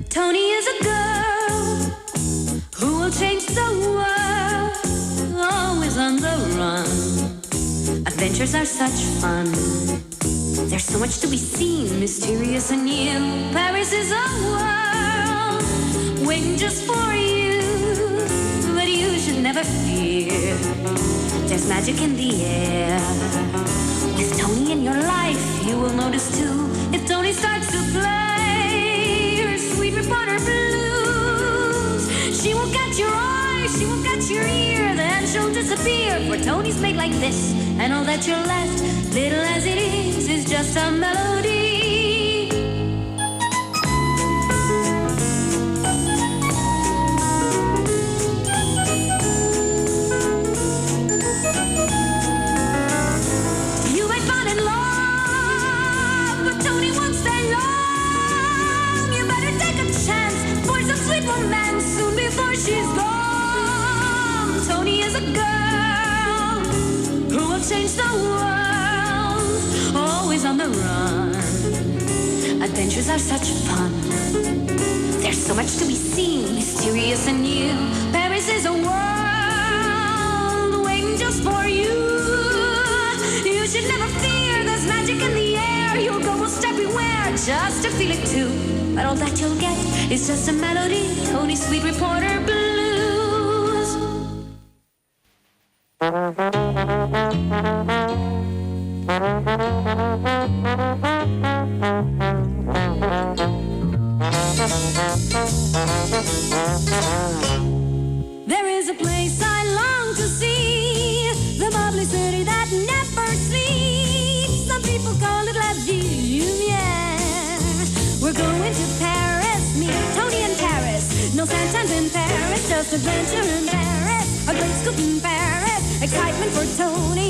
Tony is a girl who will change the world, always on the run. Adventures are such fun. There's so much to be seen, mysterious and new. Paris is a world waiting just for you, but you should never fear. There's magic in the air. With Tony in your life, you will notice too. If Tony starts to play her sweet reporter blues, she will catch your eye, she will catch your ear, then she'll disappear. For Tony's made like this, and all that you're left, little as it is just a melody. You might fall in love, but Tony won't stay long. You better take a chance for some sweet romance soon before she's gone. Tony is a girl who will change the world, always on the run. Adventures are such fun. There's so much to be seen, mysterious and new. Paris is a world waiting just for you. You should never fear, there's magic in the air. You'll go most everywhere just to feel it too. But all that you'll get is just a melody, Tony's sweet reporter blues. There is a place I long to see, the bubbly city that never sleeps. Some people call it La Lumière. We're going to Paris, me, Tony and Paris. No Santa's in Paris, just adventure in Paris. A great scoop in Paris, excitement for Tony